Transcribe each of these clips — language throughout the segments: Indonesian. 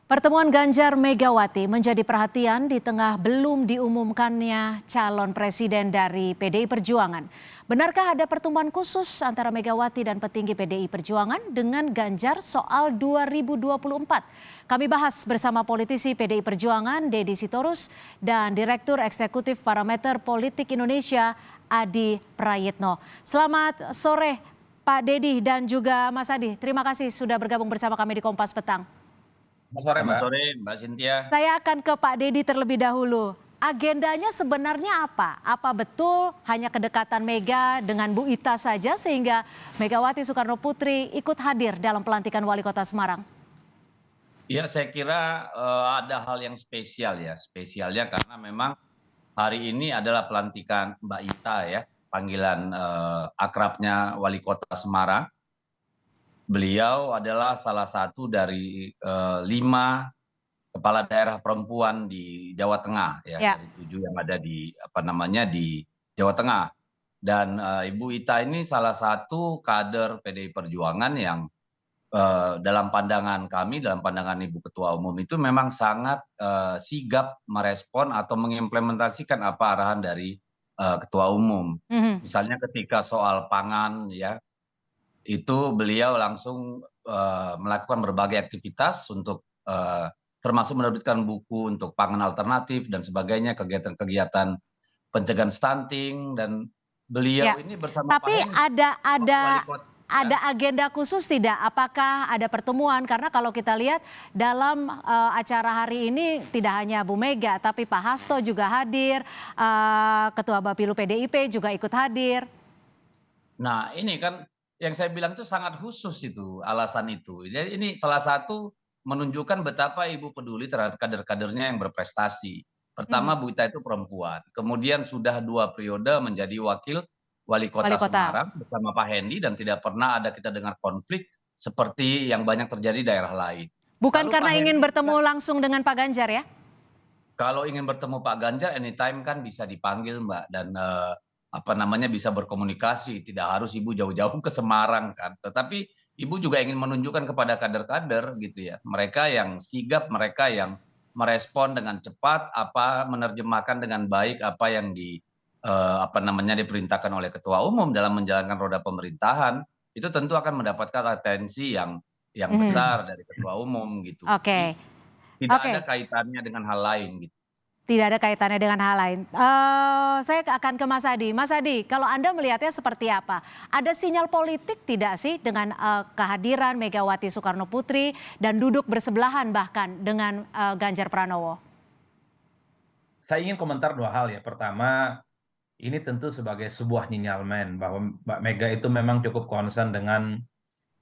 Pertemuan Ganjar Megawati menjadi perhatian di tengah belum diumumkannya calon presiden dari PDI Perjuangan. Benarkah ada pertemuan khusus antara Megawati dan petinggi PDI Perjuangan dengan Ganjar soal 2024? Kami bahas bersama politisi PDI Perjuangan Deddy Sitorus dan Direktur Eksekutif Parameter Politik Indonesia Adi Prayitno. Selamat sore Pak Deddy dan juga Mas Adi. Terima kasih sudah bergabung bersama kami di Kompas Petang. Selamat sore Mbak Cynthia. Saya akan ke Pak Deddy terlebih dahulu. Agendanya sebenarnya apa? Apa betul hanya kedekatan Mega dengan Bu Ita saja sehingga Megawati Soekarno Putri ikut hadir dalam pelantikan Wali Kota Semarang? Ya saya kira ada hal yang spesial ya. Spesialnya karena memang hari ini adalah pelantikan Mbak Ita ya. Panggilan akrabnya Wali Kota Semarang. Beliau adalah salah satu dari 5 kepala daerah perempuan di Jawa Tengah ya, Ya. dari 7 yang ada di di Jawa Tengah. Dan Ibu Ita ini salah satu kader PDI Perjuangan yang dalam pandangan kami, dalam pandangan Ibu Ketua Umum itu memang sangat sigap merespon atau mengimplementasikan apa arahan dari Ketua Umum. Mhm. Misalnya ketika soal pangan ya, itu beliau langsung melakukan berbagai aktivitas untuk termasuk menerbitkan buku untuk pangan alternatif dan sebagainya, kegiatan-kegiatan pencegahan stunting, dan beliau Ya. ini bersama Pak Tapi Hendi wali kota ya. ada agenda khusus tidak? Apakah ada pertemuan? Karena kalau kita lihat dalam acara hari ini tidak hanya Bu Mega, tapi Pak Hasto juga hadir, Ketua Bapilu PDIP juga ikut hadir. Nah ini kan yang saya bilang itu sangat khusus itu, alasan itu. Jadi ini salah satu menunjukkan betapa Ibu peduli terhadap kader-kadernya yang berprestasi. Mhm. Pertama, Bu Ita itu perempuan, kemudian sudah 2 periode menjadi wakil wali Wali kota Kota. Semarang bersama Pak Hendi dan tidak pernah ada kita dengar konflik seperti yang banyak terjadi di daerah lain. Bukan Lalu Pak karena ingin Hendi juga bertemu langsung dengan Pak Ganjar ya? kalau ingin bertemu Pak Ganjar anytime kan bisa dipanggil Mbak, dan bisa berkomunikasi, tidak harus Ibu jauh-jauh ke Semarang kan. Tetapi Ibu juga ingin menunjukkan kepada kader-kader gitu ya, mereka yang sigap, mereka yang merespon dengan cepat, menerjemahkan dengan baik apa yang diperintahkan oleh Ketua Umum dalam menjalankan roda pemerintahan, itu tentu akan mendapatkan atensi yang Mhm. besar dari Ketua Umum gitu. Jadi Oke, tidak ada oke. kaitannya dengan hal lain gitu. Tidak ada kaitannya dengan hal lain. Saya akan ke Mas Adi. Mas Adi, kalau Anda melihatnya seperti apa? Ada sinyal politik tidak sih dengan kehadiran Megawati Soekarno Putri dan duduk bersebelahan bahkan dengan Ganjar Pranowo? Saya ingin komentar 2 hal ya. Pertama, ini tentu sebagai sebuah sinyalmen bahwa Mbak Mega itu memang cukup concern dengan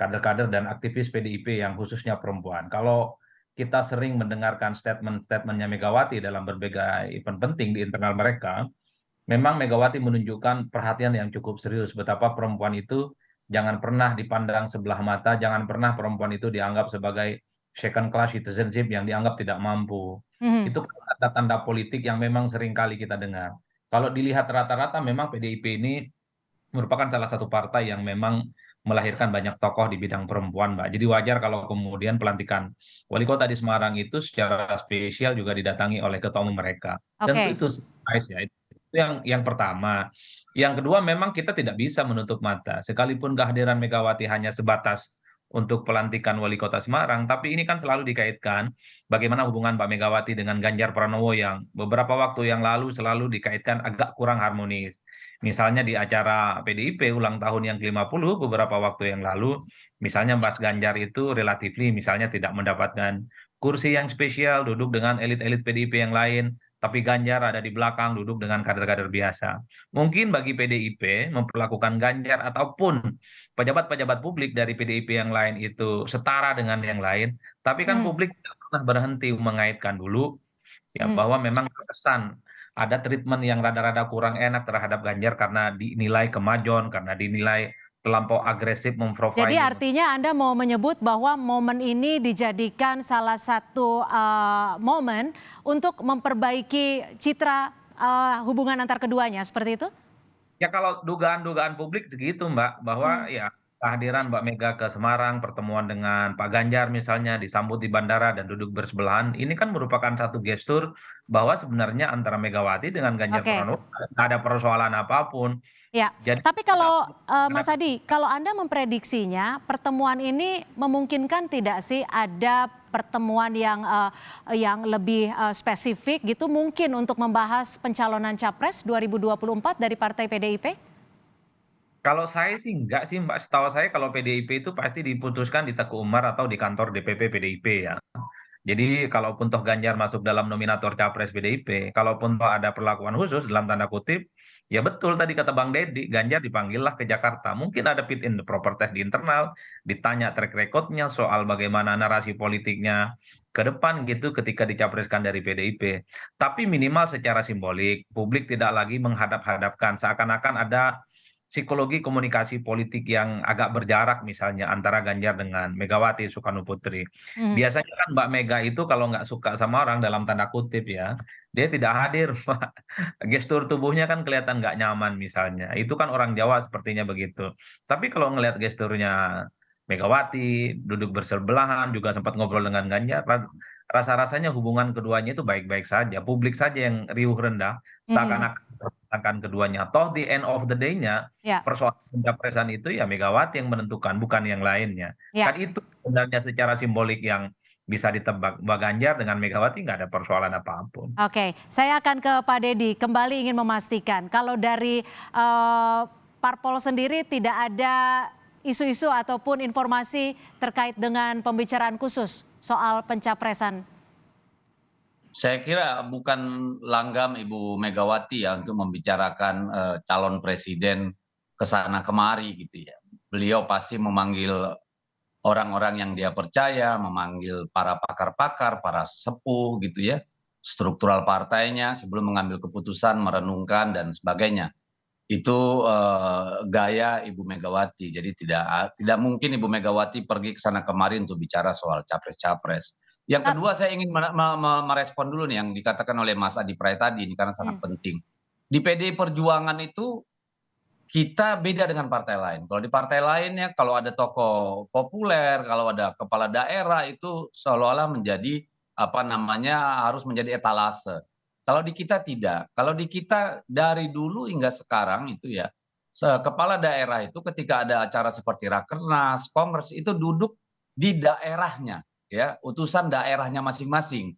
kader-kader dan aktivis PDIP yang khususnya perempuan. Kalau kita sering mendengarkan statement-statementnya Megawati dalam berbagai event penting di internal mereka, memang Megawati menunjukkan perhatian yang cukup serius betapa perempuan itu jangan pernah dipandang sebelah mata, jangan pernah perempuan itu dianggap sebagai second class citizenship yang dianggap tidak mampu. Mhm. Itu tanda-tanda politik yang memang sering kali kita dengar. Kalau dilihat rata-rata memang PDIP ini merupakan salah satu partai yang memang melahirkan banyak tokoh di bidang perempuan, Mbak. Jadi wajar kalau kemudian pelantikan wali kota di Semarang itu secara spesial juga didatangi oleh ketua umum mereka. Tentu Oke. itu surprise ya. Itu yang pertama. Yang kedua, memang kita tidak bisa menutup mata. Sekalipun kehadiran Megawati hanya sebatas untuk pelantikan wali kota Semarang, tapi ini kan selalu dikaitkan bagaimana hubungan Mbak Megawati dengan Ganjar Pranowo yang beberapa waktu yang lalu selalu dikaitkan agak kurang harmonis. Misalnya di acara PDIP ulang tahun yang ke-50 beberapa waktu yang lalu, misalnya Mas Ganjar itu relatifly misalnya tidak mendapatkan kursi yang spesial, duduk dengan elit-elit PDIP yang lain, tapi Ganjar ada di belakang duduk dengan kader-kader biasa. Mungkin bagi PDIP memperlakukan Ganjar ataupun pejabat-pejabat publik dari PDIP yang lain itu setara dengan yang lain, tapi kan Mhm. publik tidak pernah berhenti mengaitkan dulu ya Mhm. bahwa memang terkesan ada treatment yang rada-rada kurang enak terhadap Ganjar karena dinilai kemajon, karena dinilai terlampau agresif Jadi memprofiling. artinya Anda mau menyebut bahwa momen ini dijadikan salah satu momen untuk memperbaiki citra hubungan antar keduanya, seperti itu? Ya kalau dugaan-dugaan publik segitu Mbak, bahwa Hmm. ya kehadiran Mbak Mega ke Semarang, pertemuan dengan Pak Ganjar misalnya disambut di bandara dan duduk bersebelahan, ini kan merupakan satu gestur bahwa sebenarnya antara Megawati dengan Ganjar Oke. Pranowo nggak ada persoalan apapun. Ya, Jadi tapi tidak kalau perlu Mas Adi, kalau Anda memprediksinya pertemuan ini memungkinkan tidak sih ada pertemuan yang lebih spesifik gitu mungkin untuk membahas pencalonan Capres 2024 dari Partai PDIP? Kalau saya sih enggak sih Mbak, setahu saya kalau PDIP itu pasti diputuskan di Teguh Umar atau di kantor DPP PDIP ya. Jadi kalaupun toh Ganjar masuk dalam nominator Capres PDIP, kalaupun toh ada perlakuan khusus dalam tanda kutip, ya betul tadi kata Bang Deddy, Ganjar dipanggillah ke Jakarta. Mungkin ada fit in the proper test di internal, ditanya track recordnya soal bagaimana narasi politiknya ke depan gitu ketika dicapreskan dari PDIP. Tapi minimal secara simbolik, publik tidak lagi menghadap-hadapkan, seakan-akan ada psikologi komunikasi politik yang agak berjarak misalnya antara Ganjar dengan Megawati Soekarno Putri. Hmm. Biasanya kan Mbak Mega itu kalau nggak suka sama orang dalam tanda kutip ya, dia tidak hadir, Pak. Gestur tubuhnya kan kelihatan nggak nyaman misalnya. Itu kan orang Jawa sepertinya begitu. Tapi kalau ngelihat gesturnya Megawati, duduk bersebelahan, juga sempat ngobrol dengan Ganjar, rasa-rasanya hubungan keduanya itu baik-baik saja. Publik saja yang riuh rendah, Mhm. seakan-akan keduanya. Toh di end of the day-nya, Ya, persoalan pencapresan itu ya Megawati yang menentukan, bukan yang lainnya. ya. Kan itu sebenarnya secara simbolik yang bisa ditebak. Mbak Ganjar dengan Megawati nggak ada persoalan apapun. Oke, saya akan ke Pak Deddy. Kembali ingin memastikan kalau dari parpol sendiri tidak ada isu-isu ataupun informasi terkait dengan pembicaraan khusus soal pencapresan. Saya kira bukan langgam Ibu Megawati ya untuk membicarakan calon presiden ke sana kemari gitu ya. Beliau pasti memanggil orang-orang yang dia percaya, memanggil para pakar-pakar, para sesepuh gitu ya, struktural partainya sebelum mengambil keputusan, merenungkan dan sebagainya. Itu gaya Ibu Megawati. Jadi tidak mungkin Ibu Megawati pergi ke sana kemari untuk bicara soal capres-capres. Yang Tap- kedua saya ingin merespon dulu nih yang dikatakan oleh Mas Adi Pray tadi ini karena sangat Hmm, penting. Di PDI Perjuangan itu kita beda dengan partai lain. Kalau di partai lainnya kalau ada tokoh populer, kalau ada kepala daerah itu seolah-olah menjadi apa namanya harus menjadi etalase. Kalau di kita tidak. Kalau di kita dari dulu hingga sekarang itu ya kepala daerah itu ketika ada acara seperti rakernas, kongres itu duduk di daerahnya ya, utusan daerahnya masing-masing.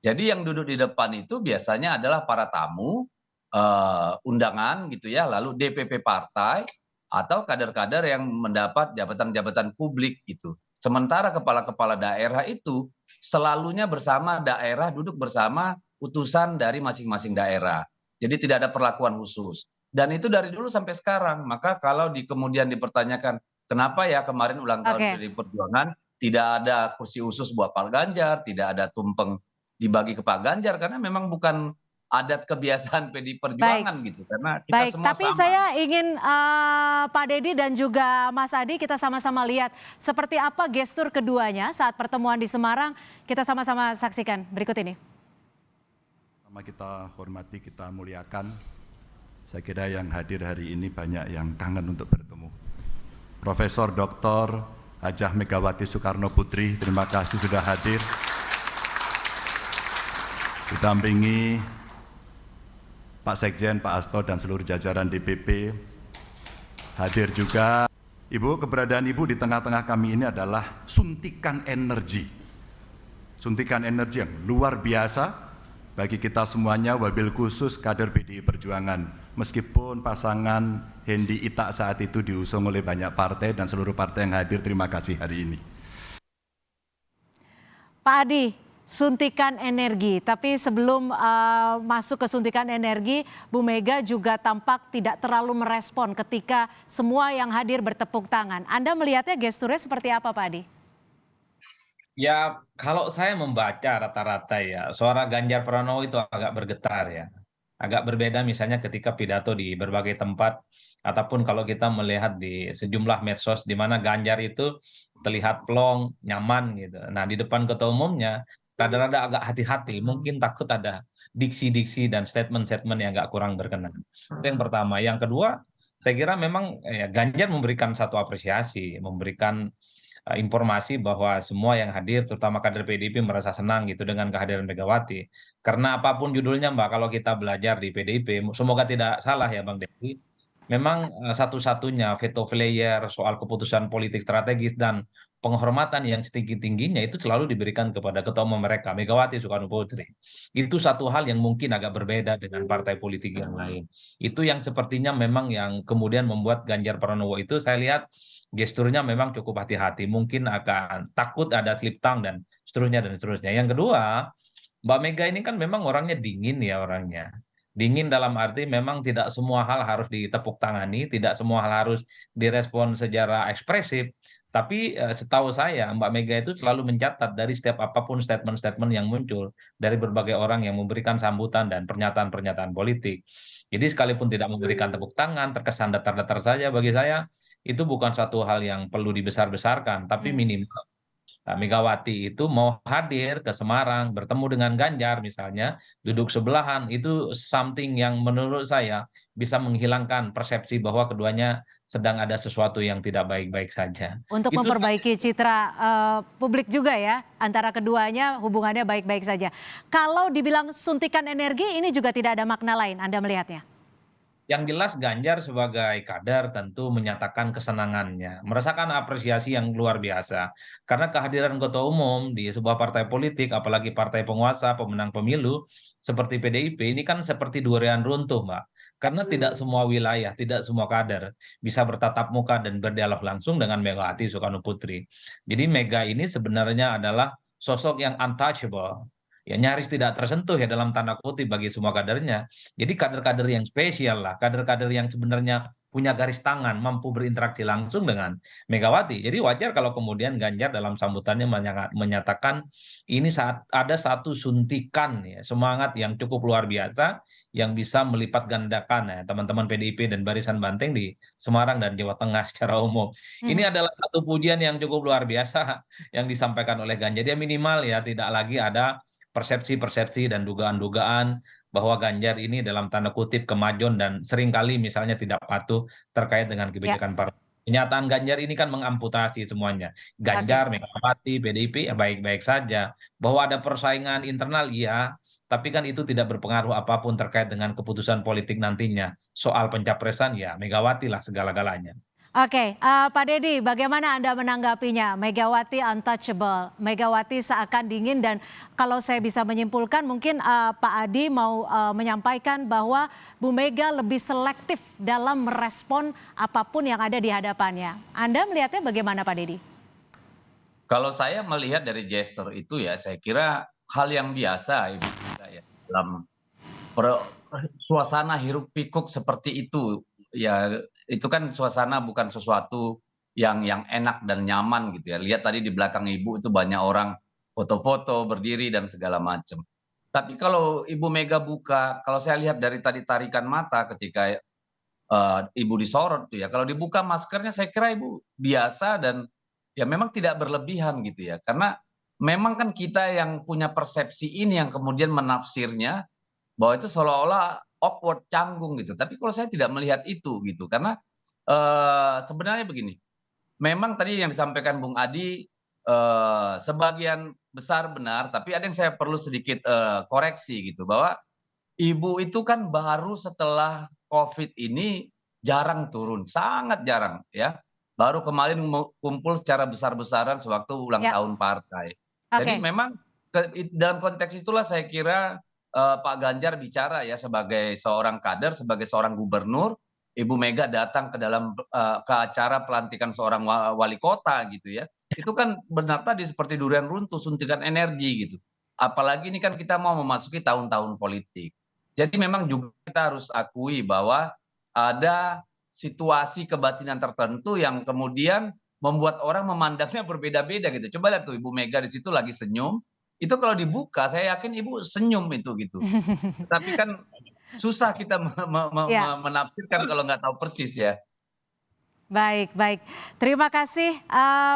Jadi yang duduk di depan itu biasanya adalah para tamu, undangan gitu ya, lalu DPP partai atau kader-kader yang mendapat jabatan-jabatan publik gitu. Sementara kepala-kepala daerah itu selalunya bersama daerah, duduk bersama utusan dari masing-masing daerah. Jadi tidak ada perlakuan khusus. Dan itu dari dulu sampai sekarang. Maka kalau kemudian dipertanyakan, kenapa ya kemarin ulang tahun Oke, PDI Perjuangan tidak ada kursi khusus buat Pak Ganjar, tidak ada tumpeng dibagi ke Pak Ganjar, karena memang bukan adat kebiasaan PDI baik. Perjuangan gitu, karena kita Baik, semua tapi sama. saya ingin Pak Deddy dan juga Mas Adi kita sama-sama lihat seperti apa gestur keduanya saat pertemuan di Semarang. Kita sama-sama saksikan berikut ini. Sama kita hormati, kita muliakan. Saya kira yang hadir hari ini banyak yang kangen untuk bertemu. Profesor Dr. Hajah Megawati Soekarno Putri, terima kasih sudah hadir. Didampingi Pak Sekjen, Pak Hasto, dan seluruh jajaran DPP. Hadir juga Ibu, keberadaan Ibu di tengah-tengah kami ini adalah suntikan energi. Suntikan energi yang luar biasa bagi kita semuanya, wabil khusus kader PDI Perjuangan. Meskipun pasangan Hendi Ita saat itu diusung oleh banyak partai dan seluruh partai yang hadir, terima kasih hari ini. Pak Adi, suntikan energi. Tapi sebelum masuk ke suntikan energi, Bu Mega juga tampak tidak terlalu merespon ketika semua yang hadir bertepuk tangan. Anda melihatnya gesturnya seperti apa, Pak Adi? Ya, kalau saya membaca rata-rata ya, suara Ganjar Pranowo itu agak bergetar ya. Agak berbeda misalnya ketika pidato di berbagai tempat, ataupun kalau kita melihat di sejumlah medsos di mana Ganjar itu terlihat plong, nyaman gitu. Nah, di depan ketua umumnya, rada-rada agak hati-hati, mungkin takut ada diksi-diksi dan statement-statement yang agak kurang berkenan. Itu yang pertama. Yang kedua, saya kira memang Ganjar memberikan satu apresiasi, memberikan informasi bahwa semua yang hadir, terutama kader PDIP merasa senang gitu dengan kehadiran Megawati. Karena apapun judulnya Mbak, kalau kita belajar di PDIP, semoga tidak salah ya Bang Devi, memang satu-satunya veto player soal keputusan politik strategis dan penghormatan yang setinggi-tingginya itu selalu diberikan kepada ketua umum mereka, Megawati Soekarno Putri. Itu satu hal yang mungkin agak berbeda dengan partai politik yang lain. Itu yang sepertinya memang yang kemudian membuat Ganjar Pranowo itu saya lihat gesturnya memang cukup hati-hati, mungkin akan takut ada slip tongue dan seterusnya dan seterusnya. Yang kedua, Mbak Mega ini kan memang orangnya dingin ya orangnya. Dingin dalam arti memang tidak semua hal harus ditepuk tangani, tidak semua hal harus direspon secara ekspresif. Tapi setahu saya Mbak Mega itu selalu mencatat dari setiap apapun statement-statement yang muncul dari berbagai orang yang memberikan sambutan dan pernyataan-pernyataan politik. Jadi sekalipun tidak memberikan tepuk tangan, terkesan datar-datar saja bagi saya itu bukan suatu hal yang perlu dibesar-besarkan, tapi Hmm. minimal Megawati itu mau hadir ke Semarang, bertemu dengan Ganjar misalnya, duduk sebelahan, itu something yang menurut saya bisa menghilangkan persepsi bahwa keduanya sedang ada sesuatu yang tidak baik-baik saja. Untuk Itu memperbaiki citra publik juga ya, antara keduanya hubungannya baik-baik saja. Kalau dibilang suntikan energi, ini juga tidak ada makna lain, Anda melihatnya? yang jelas Ganjar sebagai kader tentu menyatakan kesenangannya, merasakan apresiasi yang luar biasa. Karena kehadiran ketua umum di sebuah partai politik, apalagi partai penguasa, pemenang pemilu, seperti PDIP, ini kan seperti durian runtuh, Mbak. Karena tidak semua wilayah, tidak semua kader bisa bertatap muka dan berdialog langsung dengan Megawati Soekarno Putri. Jadi Mega ini sebenarnya adalah sosok yang untouchable. Ya nyaris tidak tersentuh ya dalam tanda kutip bagi semua kadernya. Jadi kader-kader yang spesial lah, kader-kader yang sebenarnya punya garis tangan, mampu berinteraksi langsung dengan Megawati. Jadi wajar kalau kemudian Ganjar dalam sambutannya menyatakan ini saat ada satu suntikan ya, semangat yang cukup luar biasa yang bisa melipat gandakan ya teman-teman PDIP dan Barisan Banteng di Semarang dan Jawa Tengah secara umum. Hmm. Ini adalah satu pujian yang cukup luar biasa yang disampaikan oleh Ganjar. Dia minimal ya tidak lagi ada persepsi-persepsi dan dugaan-dugaan bahwa Ganjar ini dalam tanda kutip kemajon dan seringkali misalnya tidak patuh terkait dengan Ya, kebijakan partai. Kenyataan Ganjar ini kan mengamputasi semuanya. oke. Ganjar, Megawati, PDIP ya baik-baik saja. Bahwa ada persaingan internal iya, tapi kan itu tidak berpengaruh apapun terkait dengan keputusan politik nantinya. Soal pencapresan ya Megawati lah segala-galanya. Oke, Pak Deddy, bagaimana Anda menanggapinya? Megawati untouchable, Megawati seakan dingin dan kalau saya bisa menyimpulkan mungkin Pak Adi mau menyampaikan bahwa Bu Mega lebih selektif dalam merespon apapun yang ada di hadapannya. Anda melihatnya bagaimana Pak Deddy? Kalau saya melihat dari gestur itu ya, saya kira hal yang biasa Ibu Mega ya dalam per- suasana hiruk pikuk seperti itu. Ya itu kan suasana bukan sesuatu yang enak dan nyaman gitu ya. Lihat tadi di belakang Ibu itu banyak orang foto-foto berdiri dan segala macam. Tapi kalau Ibu Mega buka, kalau saya lihat dari tadi tarikan mata ketika Ibu disorot tuh ya, kalau dibuka maskernya saya kira Ibu biasa dan ya memang tidak berlebihan gitu ya. Karena memang kan kita yang punya persepsi ini yang kemudian menafsirnya bahwa itu seolah-olah awkward, canggung gitu. Tapi kalau saya tidak melihat itu gitu, karena sebenarnya begini, memang tadi yang disampaikan Bung Adi sebagian besar benar, tapi ada yang saya perlu sedikit koreksi gitu, bahwa Ibu itu kan baru setelah COVID ini jarang turun, sangat jarang ya. Baru kemarin kumpul secara besar-besaran sewaktu ulang Ya, tahun partai. Jadi oke. memang dalam konteks itulah saya kira Pak Ganjar bicara ya sebagai seorang kader, sebagai seorang gubernur, Ibu Mega datang ke dalam ke acara pelantikan seorang wali kota gitu ya. Itu kan benar tadi seperti durian runtuh, suntikan energi gitu. Apalagi ini kan kita mau memasuki tahun-tahun politik. Jadi memang juga kita harus akui bahwa ada situasi kebatinan tertentu yang kemudian membuat orang memandangnya berbeda-beda gitu. Coba lihat tuh Ibu Mega di situ lagi senyum, itu kalau dibuka saya yakin Ibu senyum itu gitu. Tapi kan susah kita Ya, menafsirkan kalau nggak tahu persis ya. baik, baik. Terima kasih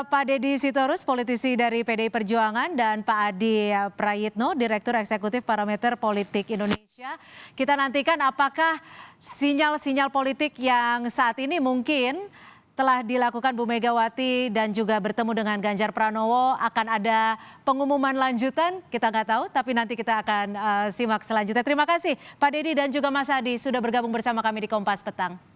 Pak Deddy Sitorus, politisi dari PDI Perjuangan, dan Pak Adi Prayitno, Direktur Eksekutif Parameter Politik Indonesia. Kita nantikan apakah sinyal-sinyal politik yang saat ini mungkin telah dilakukan Bu Megawati dan juga bertemu dengan Ganjar Pranowo, akan ada pengumuman lanjutan, kita nggak tahu, tapi nanti kita akan simak selanjutnya. Terima kasih Pak Deddy dan juga Mas Adi sudah bergabung bersama kami di Kompas Petang.